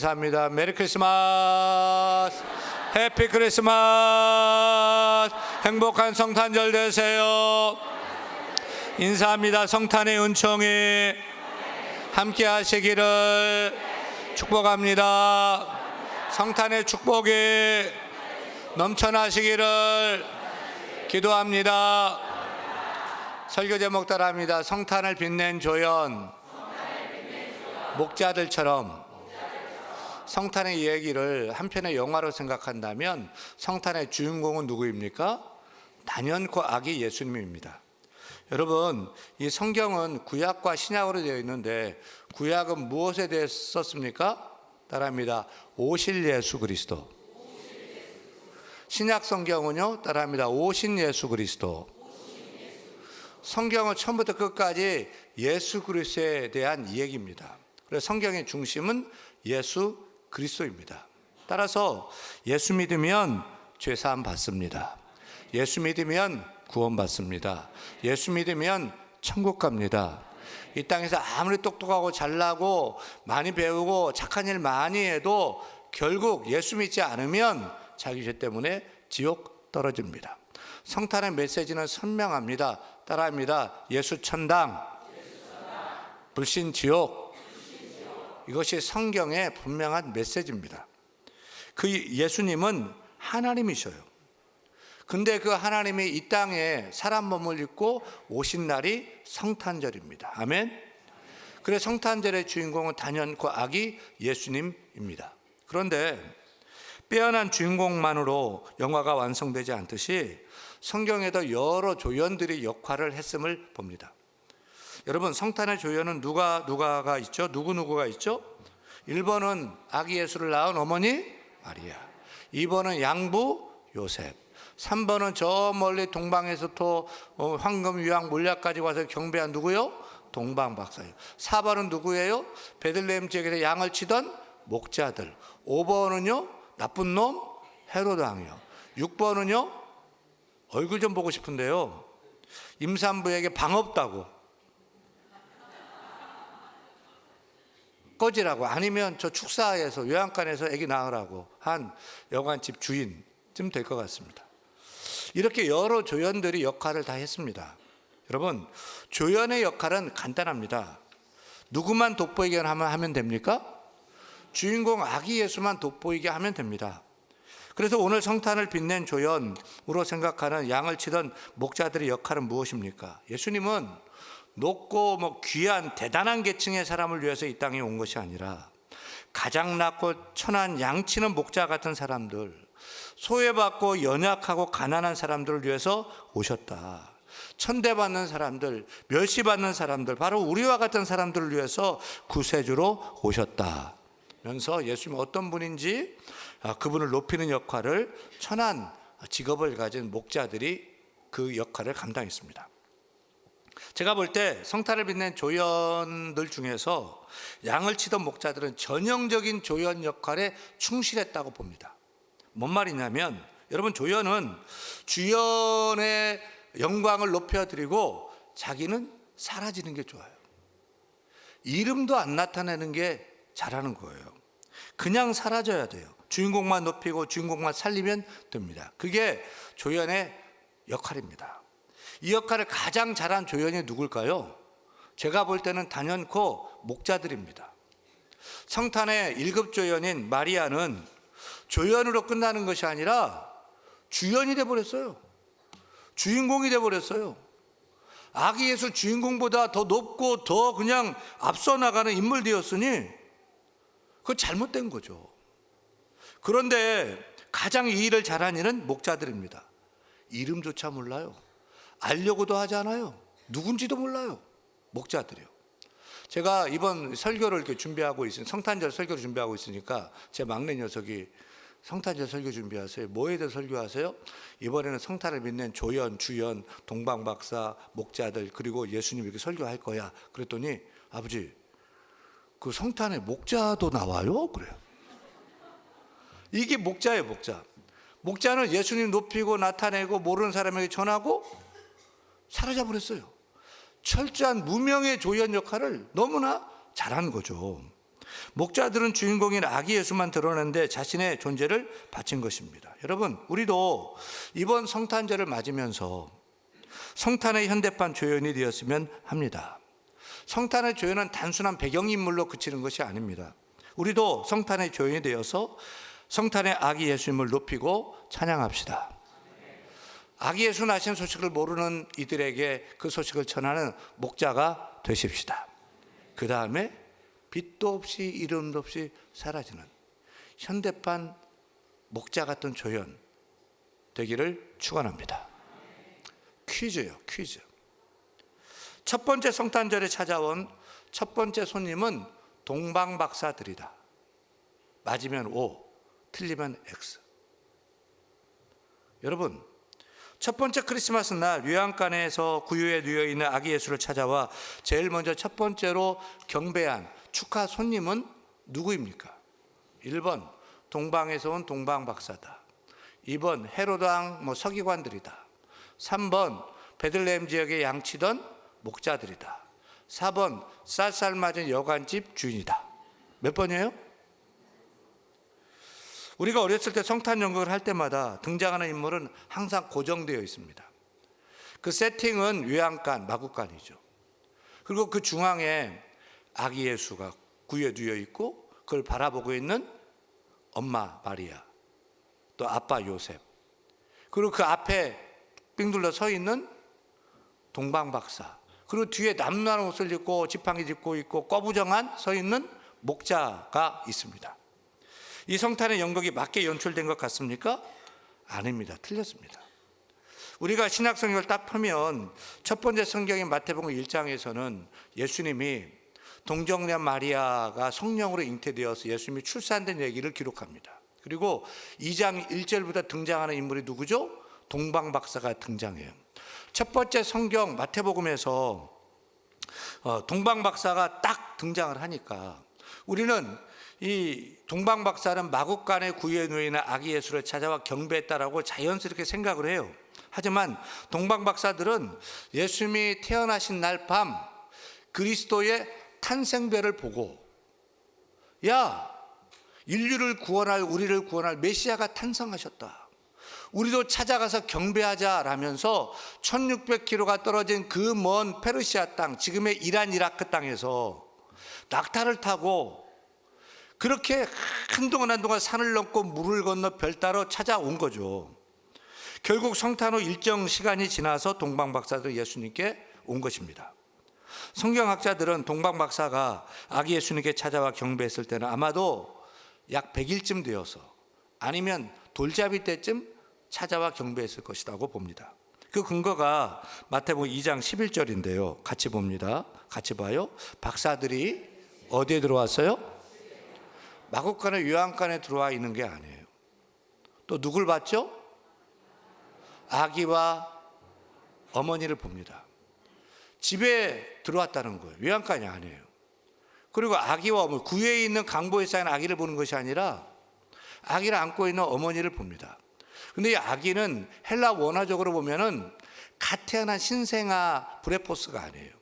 인사합니다. 메리 크리스마스, 해피 크리스마스, 행복한 성탄절 되세요. 인사합니다. 성탄의 은총이 함께 하시기를 축복합니다. 성탄의 축복이 넘쳐나시기를 기도합니다. 설교 제목 따라합니다. 성탄을 빛낸 조연. 목자들처럼. 성탄의 이야기를 한편의 영화로 생각한다면 성탄의 주인공은 누구입니까? 단연코 아기 예수님입니다. 여러분, 이 성경은 구약과 신약으로 되어 있는데 구약은 무엇에 대해 썼습니까? 따라합니다. 오실 예수 그리스도. 신약 성경은요, 따라합니다. 오신 예수 그리스도. 성경은 처음부터 끝까지 예수 그리스도에 대한 이야기입니다. 그래서 성경의 중심은 예수 그리스도입니다. 따라서 예수 믿으면 죄사함 받습니다. 예수 믿으면 구원 받습니다. 예수 믿으면 천국 갑니다. 이 땅에서 아무리 똑똑하고 잘나고 많이 배우고 착한 일 많이 해도 결국 예수 믿지 않으면 자기 죄 때문에 지옥 떨어집니다. 성탄의 메시지는 선명합니다. 따라합니다. 예수 천당, 불신 지옥. 이것이 성경의 분명한 메시지입니다. 그 예수님은 하나님이셔요. 근데 그 하나님이 이 땅에 사람 몸을 입고 오신 날이 성탄절입니다. 아멘. 그래서 성탄절의 주인공은 단연코 아기 예수님입니다. 그런데 빼어난 주인공만으로 영화가 완성되지 않듯이 성경에도 여러 조연들이 역할을 했음을 봅니다. 여러분, 성탄의 조연은 누가가 있죠? 누구가 있죠? 1번은 아기 예수를 낳은 어머니 마리아, 2번은 양부 요셉, 3번은 저 멀리 동방에서 또 황금 유황 몰약까지 와서 경배한 누구요? 동방 박사예요. 4번은 누구예요? 베들레헴 지역에서 양을 치던 목자들. 5번은요? 나쁜 놈 헤로드 왕이요. 6번은요? 얼굴 좀 보고 싶은데요, 임산부에게 방 없다고 꺼지라고, 아니면 저 축사에서 요양관에서 아기 낳으라고 한 여관집 주인쯤 될 것 같습니다. 이렇게 여러 조연들이 역할을 다 했습니다. 여러분, 조연의 역할은 간단합니다. 누구만 돋보이게 하면 됩니까? 주인공 아기 예수만 돋보이게 하면 됩니다. 그래서 오늘 성탄을 빛낸 조연으로 생각하는 양을 치던 목자들의 역할은 무엇입니까? 예수님은 높고 귀한 대단한 계층의 사람을 위해서 이 땅에 온 것이 아니라 가장 낮고 천한 양 치는 목자 같은 사람들, 소외받고 연약하고 가난한 사람들을 위해서 오셨다. 천대받는 사람들, 멸시받는 사람들, 바로 우리와 같은 사람들을 위해서 구세주로 오셨다 면서 예수님은 어떤 분인지 그분을 높이는 역할을, 천한 직업을 가진 목자들이 그 역할을 감당했습니다. 제가 볼 때 성탄을 빛낸 조연들 중에서 양을 치던 목자들은 전형적인 조연 역할에 충실했다고 봅니다. 뭔 말이냐면, 여러분, 조연은 주연의 영광을 높여드리고 자기는 사라지는 게 좋아요. 이름도 안 나타내는 게 잘하는 거예요. 그냥 사라져야 돼요. 주인공만 높이고 주인공만 살리면 됩니다. 그게 조연의 역할입니다. 이 역할을 가장 잘한 조연이 누굴까요? 제가 볼 때는 단연코 목자들입니다. 성탄의 1급 조연인 마리아는 조연으로 끝나는 것이 아니라 주연이 돼버렸어요. 주인공이 돼버렸어요. 아기 예수 주인공보다 더 높고 더 그냥 앞서 나가는 인물 되었으니 그거 잘못된 거죠. 그런데 가장 이 일을 잘한 이는 목자들입니다. 이름조차 몰라요. 알려고도 하지 않아요. 누군지도 몰라요. 목자들이요. 제가 이번 설교를 이렇게 준비하고 있으니, 성탄절 설교를 준비하고 있으니까 제 막내 녀석이 성탄절 설교 준비하세요. 뭐에 대해 설교하세요? 이번에는 성탄을 빛낸 조연, 주연, 동방박사, 목자들, 그리고 예수님 이렇게 설교할 거야. 그랬더니, 아버지, 그 성탄에 목자도 나와요? 그래요. 이게 목자예요, 목자. 목자는 예수님 높이고 나타내고 모르는 사람에게 전하고 사라져버렸어요. 철저한 무명의 조연 역할을 너무나 잘한 거죠. 목자들은 주인공인 아기 예수만 드러내는데 자신의 존재를 바친 것입니다. 여러분, 우리도 이번 성탄절을 맞으면서 성탄의 현대판 조연이 되었으면 합니다. 성탄의 조연은 단순한 배경인물로 그치는 것이 아닙니다. 우리도 성탄의 조연이 되어서 성탄의 아기 예수님을 높이고 찬양합시다. 아기 예수 나신 소식을 모르는 이들에게 그 소식을 전하는 목자가 되십시다. 그 다음에 빛도 없이 이름도 없이 사라지는 현대판 목자 같은 조연 되기를 축원합니다. 퀴즈요, 퀴즈. 첫 번째 성탄절에 찾아온 첫 번째 손님은 동방박사들이다. 맞으면 O, 틀리면 X. 여러분, 첫 번째 크리스마스 날 요양간에서 구유에 누워 있는 아기 예수를 찾아와 제일 먼저 첫 번째로 경배한 축하 손님은 누구입니까? 1번 동방에서 온 동방박사다. 2번 헤로당 서기관들이다. 3번 베들레헴 지역에 양치던 목자들이다. 4번 쌀쌀맞은 여관집 주인이다. 몇 번이에요? 우리가 어렸을 때 성탄 연극을 할 때마다 등장하는 인물은 항상 고정되어 있습니다. 그 세팅은 요양간, 마구간이죠. 그리고 그 중앙에 아기 예수가 구유에 누워 있고 그걸 바라보고 있는 엄마 마리아, 또 아빠 요셉, 그리고 그 앞에 삥 둘러 서 있는 동방박사, 그리고 뒤에 남루한 옷을 입고 지팡이 짚고 있고 꺼부정한 서 있는 목자가 있습니다. 이 성탄의 연극이 맞게 연출된 것 같습니까? 아닙니다. 틀렸습니다. 우리가 신약 성경을 딱 펴면 첫 번째 성경인 마태복음 1장에서는 예수님이 동정녀 마리아가 성령으로 잉태되어서 예수님이 출산된 얘기를 기록합니다. 그리고 2장 1절부터 등장하는 인물이 누구죠? 동방박사가 등장해요. 첫 번째 성경 마태복음에서 동방박사가 딱 등장을 하니까 우리는 이 동방박사는 마구간의 구유에 누워 있는 아기 예수를 찾아와 경배했다라고 자연스럽게 생각을 해요. 하지만 동방박사들은 예수님이 태어나신 날 밤 그리스도의 탄생배를 보고, 야, 인류를 구원할, 우리를 구원할 메시아가 탄생하셨다, 우리도 찾아가서 경배하자라면서 1600km가 떨어진 그 먼 페르시아 땅, 지금의 이란 이라크 땅에서 낙타를 타고 그렇게 한동안 산을 넘고 물을 건너 별 따러 찾아온 거죠. 결국 성탄 후 일정 시간이 지나서 동방박사들 예수님께 온 것입니다. 성경학자들은 동방박사가 아기 예수님께 찾아와 경배했을 때는 아마도 약 100일쯤 되어서 아니면 돌잡이 때쯤 찾아와 경배했을 것이라고 봅니다. 그 근거가 마태복음 2장 11절인데요. 같이 봅니다. 같이 봐요. 박사들이 어디에 들어왔어요? 마구간의 요양간에 들어와 있는 게 아니에요. 또 누굴 봤죠? 아기와 어머니를 봅니다. 집에 들어왔다는 거예요. 요양간이 아니에요. 그리고 아기와 어머니, 구유에 있는 강보에 쌓인 아기를 보는 것이 아니라 아기를 안고 있는 어머니를 봅니다. 근데 이 아기는 헬라 원어적으로 보면은 갓 태어난 신생아 브레포스가 아니에요.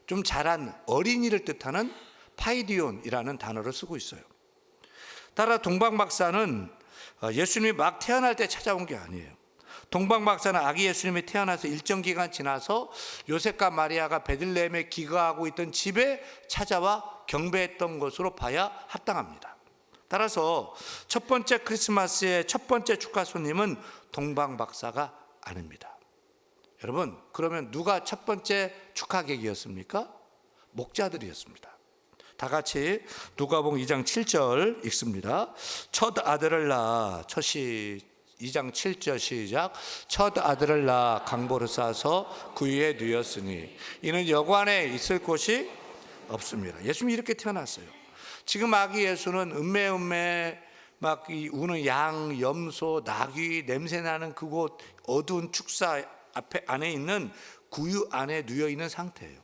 좀 자란 어린이를 뜻하는 파이디온이라는 단어를 쓰고 있어요. 따라 동방박사는 예수님이 막 태어날 때 찾아온 게 아니에요. 동방박사는 아기 예수님이 태어나서 일정 기간 지나서 요셉과 마리아가 베들레헴에 기거하고 있던 집에 찾아와 경배했던 것으로 봐야 합당합니다. 따라서 첫 번째 크리스마스의 첫 번째 축하 손님은 동방박사가 아닙니다. 여러분, 그러면 누가 첫 번째 축하객이었습니까? 목자들이었습니다. 다 같이 누가복음 2장 7절 읽습니다. 첫 아들을 낳아, 2장 7절 시작. 첫 아들을 낳아 강보를 싸서 구유에 누웠으니 이는 여관에 있을 곳이 없습니다. 예수님이 이렇게 태어났어요. 지금 아기 예수는 음메 막 우는 양, 염소, 나귀 냄새나는 그곳 어두운 축사 안에 있는 구유 안에 누워 있는 상태예요.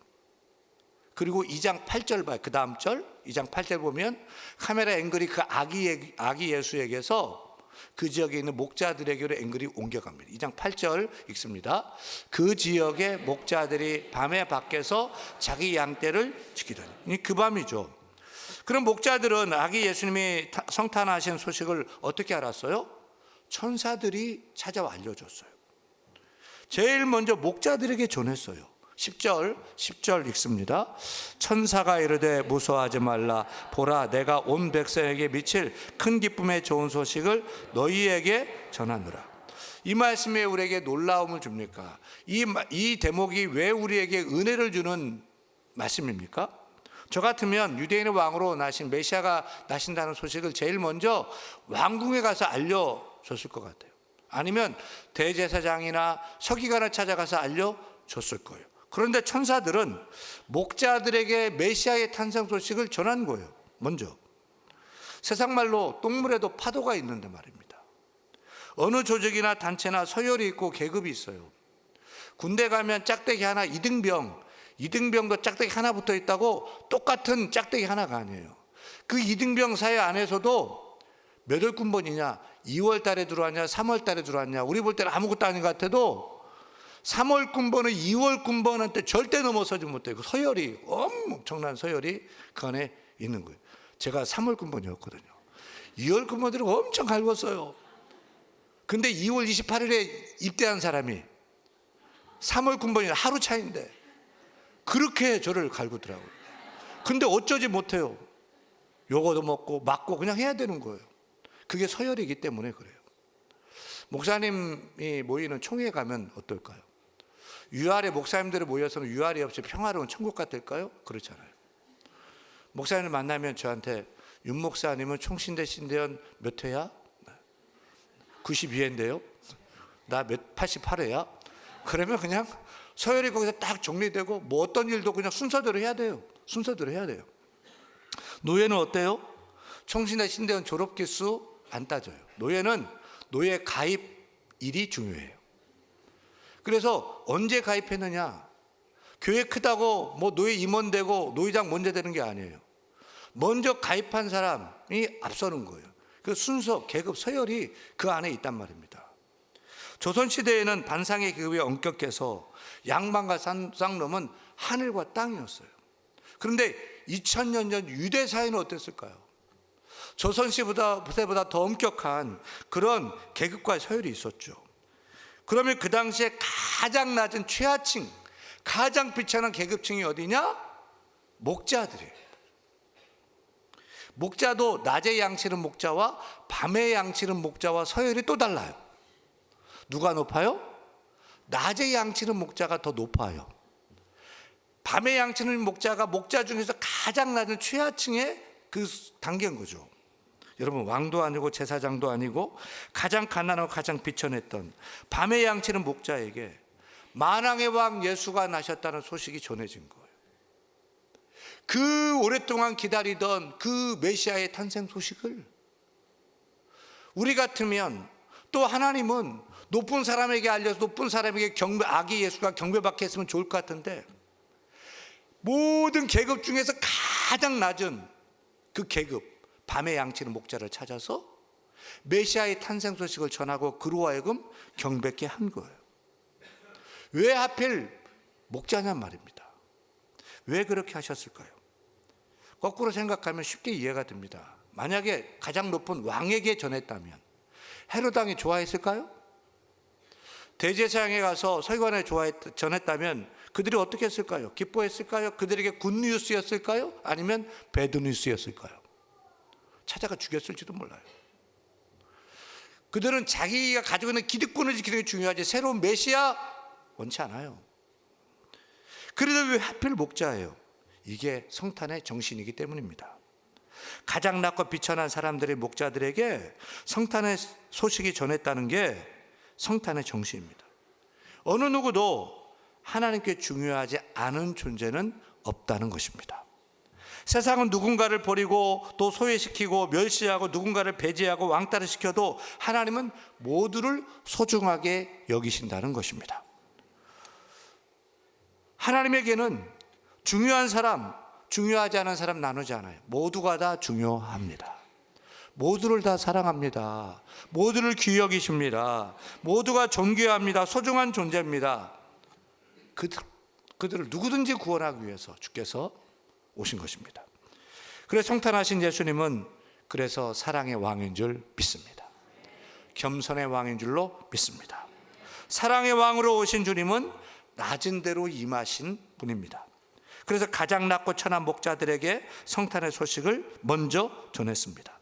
그리고 2장 8절 봐요. 그 다음 절 2장 8절 보면 카메라 앵글이 그 아기 예수에게서 그 지역에 있는 목자들에게로 앵글이 옮겨갑니다. 2장 8절 읽습니다. 그 지역의 목자들이 밤에 밖에서 자기 양떼를 지키더니, 그 밤이죠. 그럼 목자들은 아기 예수님이 성탄하신 소식을 어떻게 알았어요? 천사들이 찾아와 알려줬어요. 제일 먼저 목자들에게 전했어요. 10절 읽습니다. 천사가 이르되 무서워하지 말라. 보라, 내가 온 백성에게 미칠 큰 기쁨의 좋은 소식을 너희에게 전하노라. 이 말씀이 왜 우리에게 놀라움을 줍니까? 이 대목이 왜 우리에게 은혜를 주는 말씀입니까? 저 같으면 유대인의 왕으로 나신 메시아가 나신다는 소식을 제일 먼저 왕궁에 가서 알려줬을 것 같아요. 아니면 대제사장이나 서기관을 찾아가서 알려줬을 거예요. 그런데 천사들은 목자들에게 메시아의 탄생 소식을 전한 거예요. 먼저. 세상 말로 똥물에도 파도가 있는데 말입니다. 어느 조직이나 단체나 서열이 있고 계급이 있어요. 군대 가면 짝대기 하나, 이등병도 짝대기 하나 붙어 있다고 똑같은 짝대기 하나가 아니에요. 그 이등병 사회 안에서도 몇 월 군번이냐, 2월 달에 들어왔냐, 3월 달에 들어왔냐, 우리 볼 때는 아무것도 아닌 것 같아도 3월 군번은 2월 군번한테 절대 넘어서지 못해요. 그 서열이, 엄청난 서열이 그 안에 있는 거예요. 제가 3월 군번이었거든요. 2월 군번들은 엄청 갈궜어요. 근데 2월 28일에 입대한 사람이 3월 군번이 하루 차이인데 그렇게 저를 갈구더라고요. 근데 어쩌지 못해요. 요거도 먹고 맞고 그냥 해야 되는 거예요. 그게 서열이기 때문에 그래요. 목사님이 모이는 총회에 가면 어떨까요? 유알에 목사님들이 모여서는 유알이 없이 평화로운 천국 같을까요? 그렇잖아요. 목사님을 만나면 저한테 윤 목사님은 총신대 신대원 몇 회야? 92회인데요. 나 88회야? 그러면 그냥 서열이 거기서 딱 정리되고 뭐 어떤 일도 그냥 순서대로 해야 돼요. 순서대로 해야 돼요. 노예는 어때요? 총신대 신대원 졸업 기수 안 따져요. 노예는 노예 가입일이 중요해요. 그래서 언제 가입했느냐? 교회 크다고 뭐 노예 임원 되고 노회장 먼저 되는 게 아니에요. 먼저 가입한 사람이 앞서는 거예요. 그 순서, 계급, 서열이 그 안에 있단 말입니다. 조선시대에는 반상의 계급이 엄격해서 양반과 쌍놈은 하늘과 땅이었어요. 그런데 2000년 전 유대 사회는 어땠을까요? 조선시대보다 더 엄격한 그런 계급과 서열이 있었죠. 그러면 그 당시에 가장 낮은 최하층, 가장 비천한 계급층이 어디냐? 목자들이에요. 목자도 낮에 양치는 목자와 밤에 양치는 목자와 서열이 또 달라요. 누가 높아요? 낮에 양치는 목자가 더 높아요. 밤에 양치는 목자가 목자 중에서 가장 낮은 최하층의 그 단계인 거죠. 여러분, 왕도 아니고 제사장도 아니고 가장 가난하고 가장 비천했던 밤에 양치는 목자에게 만왕의 왕 예수가 나셨다는 소식이 전해진 거예요. 그 오랫동안 기다리던 그 메시아의 탄생 소식을 우리 같으면, 또 하나님은 높은 사람에게 알려서 높은 사람에게 아기 예수가 경배받게 했으면 좋을 것 같은데, 모든 계급 중에서 가장 낮은 그 계급, 밤에 양치는 목자를 찾아서 메시아의 탄생 소식을 전하고 그로 하여금 경배케 한 거예요. 왜 하필 목자냔 말입니다. 왜 그렇게 하셨을까요? 거꾸로 생각하면 쉽게 이해가 됩니다. 만약에 가장 높은 왕에게 전했다면 헤롯 왕이 좋아했을까요? 대제사장에 가서 서기관에 전했다면 그들이 어떻게 했을까요? 기뻐했을까요? 그들에게 굿뉴스였을까요? 아니면 배드뉴스였을까요? 찾아가 죽였을지도 몰라요. 그들은 자기가 가지고 있는 기득권을 지키는 게 중요하지 새로운 메시아 원치 않아요. 그래도 왜 하필 목자예요? 이게 성탄의 정신이기 때문입니다. 가장 낮고 비천한 사람들의 목자들에게 성탄의 소식이 전했다는 게 성탄의 정신입니다. 어느 누구도 하나님께 중요하지 않은 존재는 없다는 것입니다. 세상은 누군가를 버리고 또 소외시키고 멸시하고 누군가를 배제하고 왕따를 시켜도 하나님은 모두를 소중하게 여기신다는 것입니다. 하나님에게는 중요한 사람, 중요하지 않은 사람 나누지 않아요. 모두가 다 중요합니다. 모두를 다 사랑합니다. 모두를 귀히 여기십니다. 모두가 존귀합니다. 소중한 존재입니다. 그들을 누구든지 구원하기 위해서 주께서 오신 것입니다. 그래서 성탄하신 예수님은 그래서 사랑의 왕인 줄 믿습니다. 겸손의 왕인 줄로 믿습니다. 사랑의 왕으로 오신 주님은 낮은 데로 임하신 분입니다. 그래서 가장 낮고 천한 목자들에게 성탄의 소식을 먼저 전했습니다.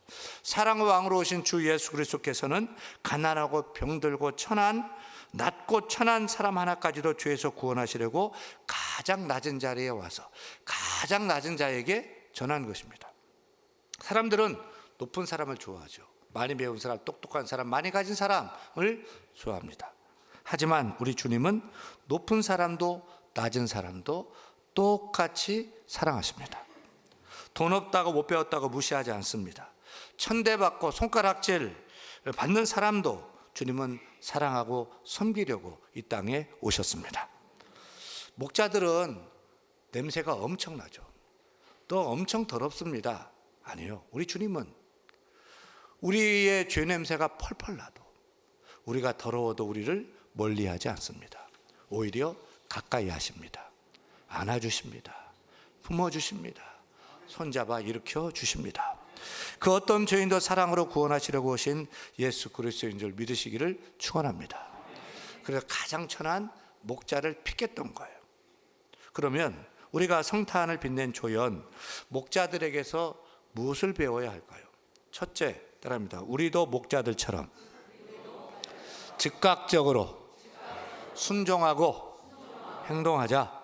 사랑의 왕으로 오신 주 예수 그리스도께서는 가난하고 병들고 낮고 천한 사람 하나까지도 죄에서 구원하시려고 가장 낮은 자리에 와서 가장 낮은 자에게 전한 것입니다. 사람들은 높은 사람을 좋아하죠. 많이 배운 사람, 똑똑한 사람, 많이 가진 사람을 좋아합니다. 하지만 우리 주님은 높은 사람도 낮은 사람도 똑같이 사랑하십니다. 돈 없다고 못 배웠다고 무시하지 않습니다. 천대받고 손가락질 받는 사람도 주님은 사랑하고 섬기려고 이 땅에 오셨습니다. 목자들은 냄새가 엄청나죠. 또 엄청 더럽습니다. 아니요. 우리 주님은 우리의 죄 냄새가 펄펄 나도 우리가 더러워도 우리를 멀리하지 않습니다. 오히려 가까이 하십니다. 안아주십니다. 품어주십니다. 손잡아 일으켜 주십니다. 그 어떤 죄인도 사랑으로 구원하시려고 오신 예수 그리스도인 줄 믿으시기를 축원합니다. 그래서 가장 천한 목자를 픽했던 거예요. 그러면 우리가 성탄을 빛낸 조연 목자들에게서 무엇을 배워야 할까요? 첫째, 따라합니다. 우리도 목자들처럼 즉각적으로 순종하고 행동하자.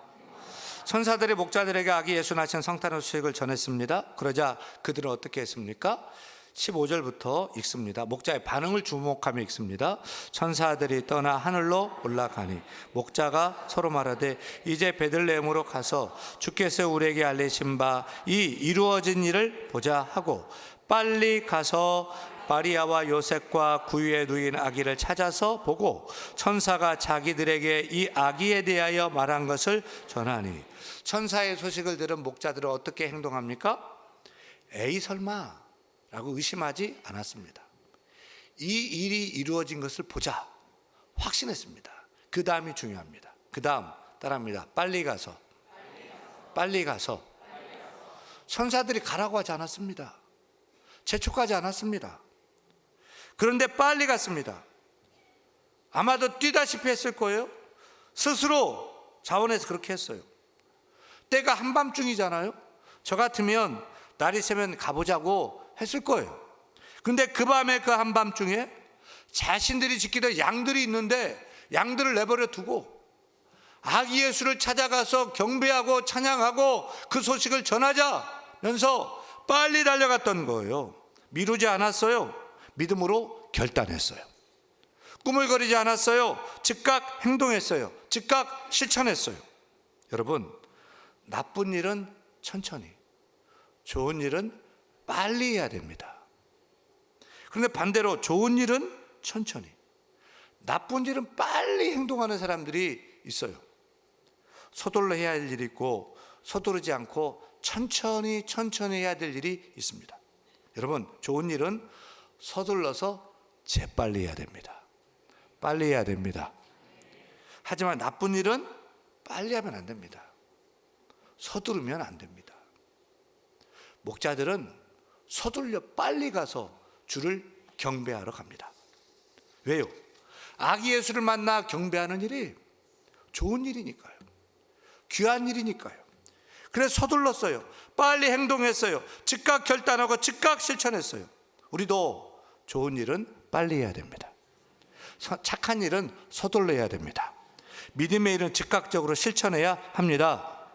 천사들이 목자들에게 아기 예수 낳으신 성탄의 소식을 전했습니다. 그러자 그들은 어떻게 했습니까? 15절부터 읽습니다. 목자의 반응을 주목하며 읽습니다. 천사들이 떠나 하늘로 올라가니 목자가 서로 말하되 이제 베들레헴으로 가서 주께서 우리에게 알리신 바 이 이루어진 일을 보자 하고 빨리 가서 마리아와 요셉과 구유에 누인 아기를 찾아서 보고 천사가 자기들에게 이 아기에 대하여 말한 것을 전하니 천사의 소식을 들은 목자들은 어떻게 행동합니까? 에이 설마 라고 의심하지 않았습니다. 이 일이 이루어진 것을 보자 확신했습니다. 그 다음이 중요합니다. 그 다음 따라합니다. 빨리 가서 천사들이 가라고 하지 않았습니다. 재촉하지 않았습니다. 그런데 빨리 갔습니다. 아마도 뛰다시피 했을 거예요. 스스로 자원해서 그렇게 했어요. 때가 한밤중이잖아요. 저 같으면 날이 새면 가보자고 했을 거예요. 근데 그 밤에 그 한밤중에 자신들이 지키던 양들이 있는데 양들을 내버려 두고 아기 예수를 찾아가서 경배하고 찬양하고 그 소식을 전하자면서 빨리 달려갔던 거예요. 미루지 않았어요. 믿음으로 결단했어요. 꾸물거리지 않았어요. 즉각 행동했어요. 즉각 실천했어요. 여러분, 나쁜 일은 천천히, 좋은 일은 빨리 해야 됩니다. 그런데 반대로 좋은 일은 천천히, 나쁜 일은 빨리 행동하는 사람들이 있어요. 서둘러 해야 할 일이 있고 서두르지 않고 천천히 해야 될 일이 있습니다. 여러분, 좋은 일은 서둘러서 재빨리 해야 됩니다. 빨리 해야 됩니다. 하지만 나쁜 일은 빨리 하면 안 됩니다. 서두르면 안 됩니다. 목자들은 서둘러 빨리 가서 주를 경배하러 갑니다. 왜요? 아기 예수를 만나 경배하는 일이 좋은 일이니까요. 귀한 일이니까요. 그래서 서둘렀어요. 빨리 행동했어요. 즉각 결단하고 즉각 실천했어요. 우리도 좋은 일은 빨리 해야 됩니다. 착한 일은 서둘러 해야 됩니다. 믿음의 일은 즉각적으로 실천해야 합니다.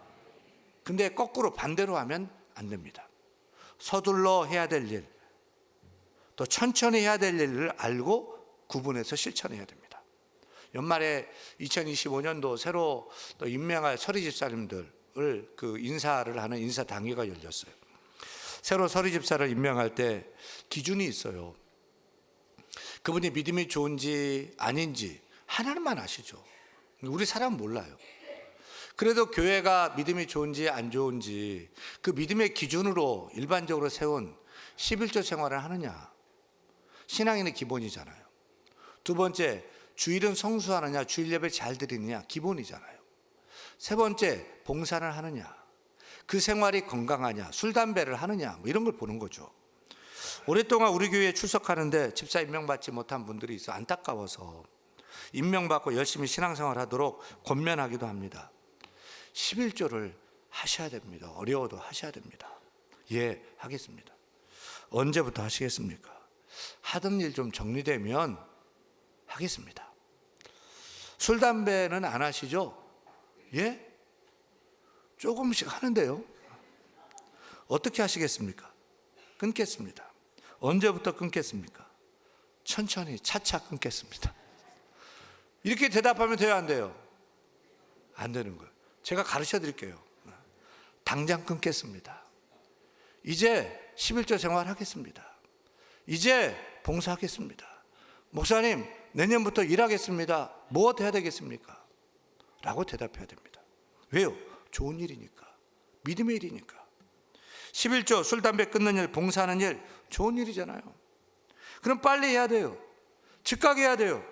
근데 거꾸로 반대로 하면 안 됩니다. 서둘러 해야 될 일, 또 천천히 해야 될 일을 알고 구분해서 실천해야 됩니다. 연말에 2025년도 새로 또 임명할 서리집사님들을 그 인사를 하는 인사당회가 열렸어요. 새로 서리집사를 임명할 때 기준이 있어요. 그분이 믿음이 좋은지 아닌지 하나님만 아시죠. 우리 사람은 몰라요. 그래도 교회가 믿음이 좋은지 안 좋은지 그 믿음의 기준으로 일반적으로 세운 11조 생활을 하느냐, 신앙인의 기본이잖아요. 두 번째, 주일은 성수하느냐, 주일 예배 잘 드리느냐, 기본이잖아요. 세 번째, 봉사를 하느냐. 그 생활이 건강하냐, 술, 담배를 하느냐, 뭐 이런 걸 보는 거죠. 오랫동안 우리 교회에 출석하는데 집사 임명받지 못한 분들이 있어 안타까워서 임명받고 열심히 신앙생활 하도록 권면하기도 합니다. 11조를 하셔야 됩니다. 어려워도 하셔야 됩니다. 예, 하겠습니다. 언제부터 하시겠습니까? 하던 일 좀 정리되면 하겠습니다. 술, 담배는 안 하시죠? 예? 조금씩 하는데요. 어떻게 하시겠습니까? 끊겠습니다. 언제부터 끊겠습니까? 천천히 차차 끊겠습니다. 이렇게 대답하면 돼요, 안 돼요? 안 되는 거예요. 제가 가르쳐 드릴게요. 당장 끊겠습니다. 이제 11조 생활하겠습니다. 이제 봉사하겠습니다. 목사님, 내년부터 일하겠습니다. 뭐 해야 되겠습니까? 라고 대답해야 됩니다. 왜요? 좋은 일이니까. 믿음의 일이니까. 11조 술, 담배 끊는 일, 봉사하는 일 좋은 일이잖아요. 그럼 빨리 해야 돼요. 즉각 해야 돼요.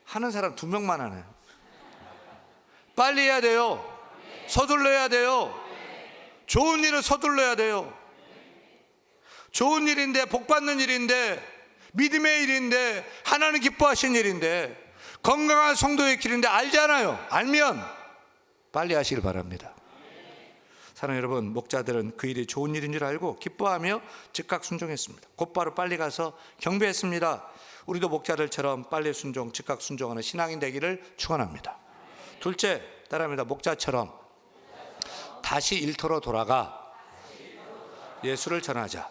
하는 사람 2명만 하네. 빨리 해야 돼요. 서둘러야 돼요. 좋은 일은 서둘러야 돼요. 좋은 일인데, 복 받는 일인데, 믿음의 일인데, 하나님 기뻐하신 일인데, 건강한 성도의 길인데 알잖아요. 알면 빨리 하시길 바랍니다. 사랑하는 여러분, 목자들은 그 일이 좋은 일인 줄 알고 기뻐하며 즉각 순종했습니다. 곧바로 빨리 가서 경배했습니다. 우리도 목자들처럼 빨리 순종, 즉각 순종하는 신앙인 되기를 축원합니다. 둘째, 따라합니다. 목자처럼 다시 일터로 돌아가 예수를 전하자.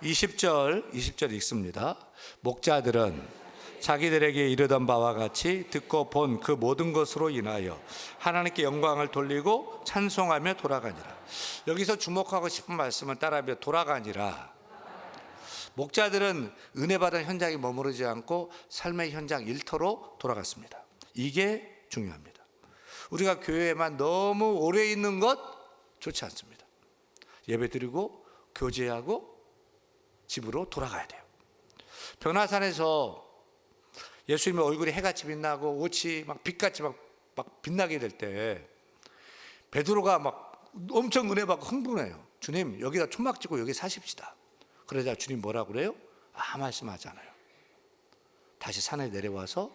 20절 읽습니다. 목자들은 자기들에게 이르던 바와 같이 듣고 본 그 모든 것으로 인하여 하나님께 영광을 돌리고 찬송하며 돌아가니라. 여기서 주목하고 싶은 말씀은 따라하며 돌아가니라. 목자들은 은혜 받은 현장에 머무르지 않고 삶의 현장 일터로 돌아갔습니다. 이게 중요합니다. 우리가 교회에만 너무 오래 있는 것 좋지 않습니다. 예배드리고 교제하고 집으로 돌아가야 돼요. 변화산에서 예수님의 얼굴이 해같이 빛나고 옷이 막 빛같이 막 빛나게 될 때 베드로가 막 엄청 은혜 받고 흥분해요. 주님, 여기다 초막 짓고 여기 사십시다. 그러자 주님 뭐라고 그래요? 말씀하잖아요. 다시 산에 내려와서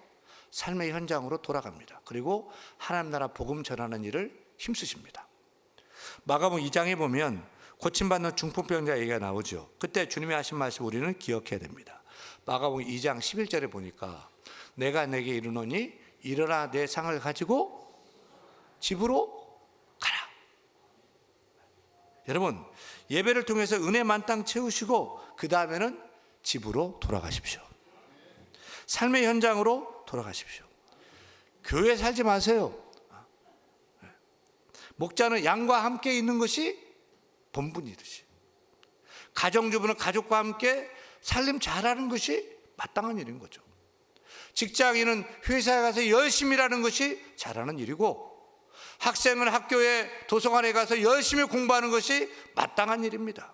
삶의 현장으로 돌아갑니다. 그리고 하나님 나라 복음 전하는 일을 힘쓰십니다. 마가복음 2장에 보면 고침받는 중풍병자 얘기가 나오죠. 그때 주님이 하신 말씀 우리는 기억해야 됩니다. 마가복음 2장 11절에 보니까 내가 내게 이르노니 일어나 내 상을 가지고 집으로 가라. 여러분, 예배를 통해서 은혜 만땅 채우시고 그 다음에는 집으로 돌아가십시오. 삶의 현장으로 돌아가십시오. 교회 살지 마세요. 목자는 양과 함께 있는 것이 본분이듯이, 가정주부는 가족과 함께 살림 잘하는 것이 마땅한 일인 거죠. 직장인은 회사에 가서 열심히 일하는 것이 잘하는 일이고, 학생은 학교에 도서관에 가서 열심히 공부하는 것이 마땅한 일입니다.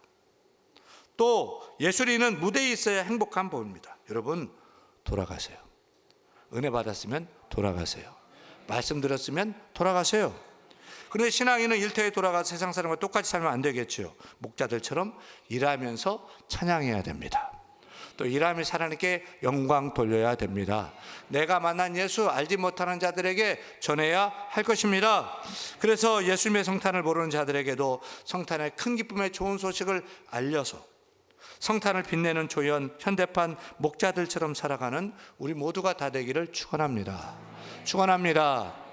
또 예술인은 무대에 있어야 행복한 법입니다. 여러분, 돌아가세요. 은혜 받았으면 돌아가세요. 말씀 들었으면 돌아가세요. 그런데 신앙인은 일터에 돌아가서 세상 사람과 똑같이 살면 안 되겠죠. 목자들처럼 일하면서 찬양해야 됩니다. 또 일하면서 하나님께 영광 돌려야 됩니다. 내가 만난 예수 알지 못하는 자들에게 전해야 할 것입니다. 그래서 예수님의 성탄을 모르는 자들에게도 성탄의 큰 기쁨의 좋은 소식을 알려서 성탄을 빛내는 조연 현대판 목자들처럼 살아가는 우리 모두가 다 되기를 축원합니다. 축원합니다.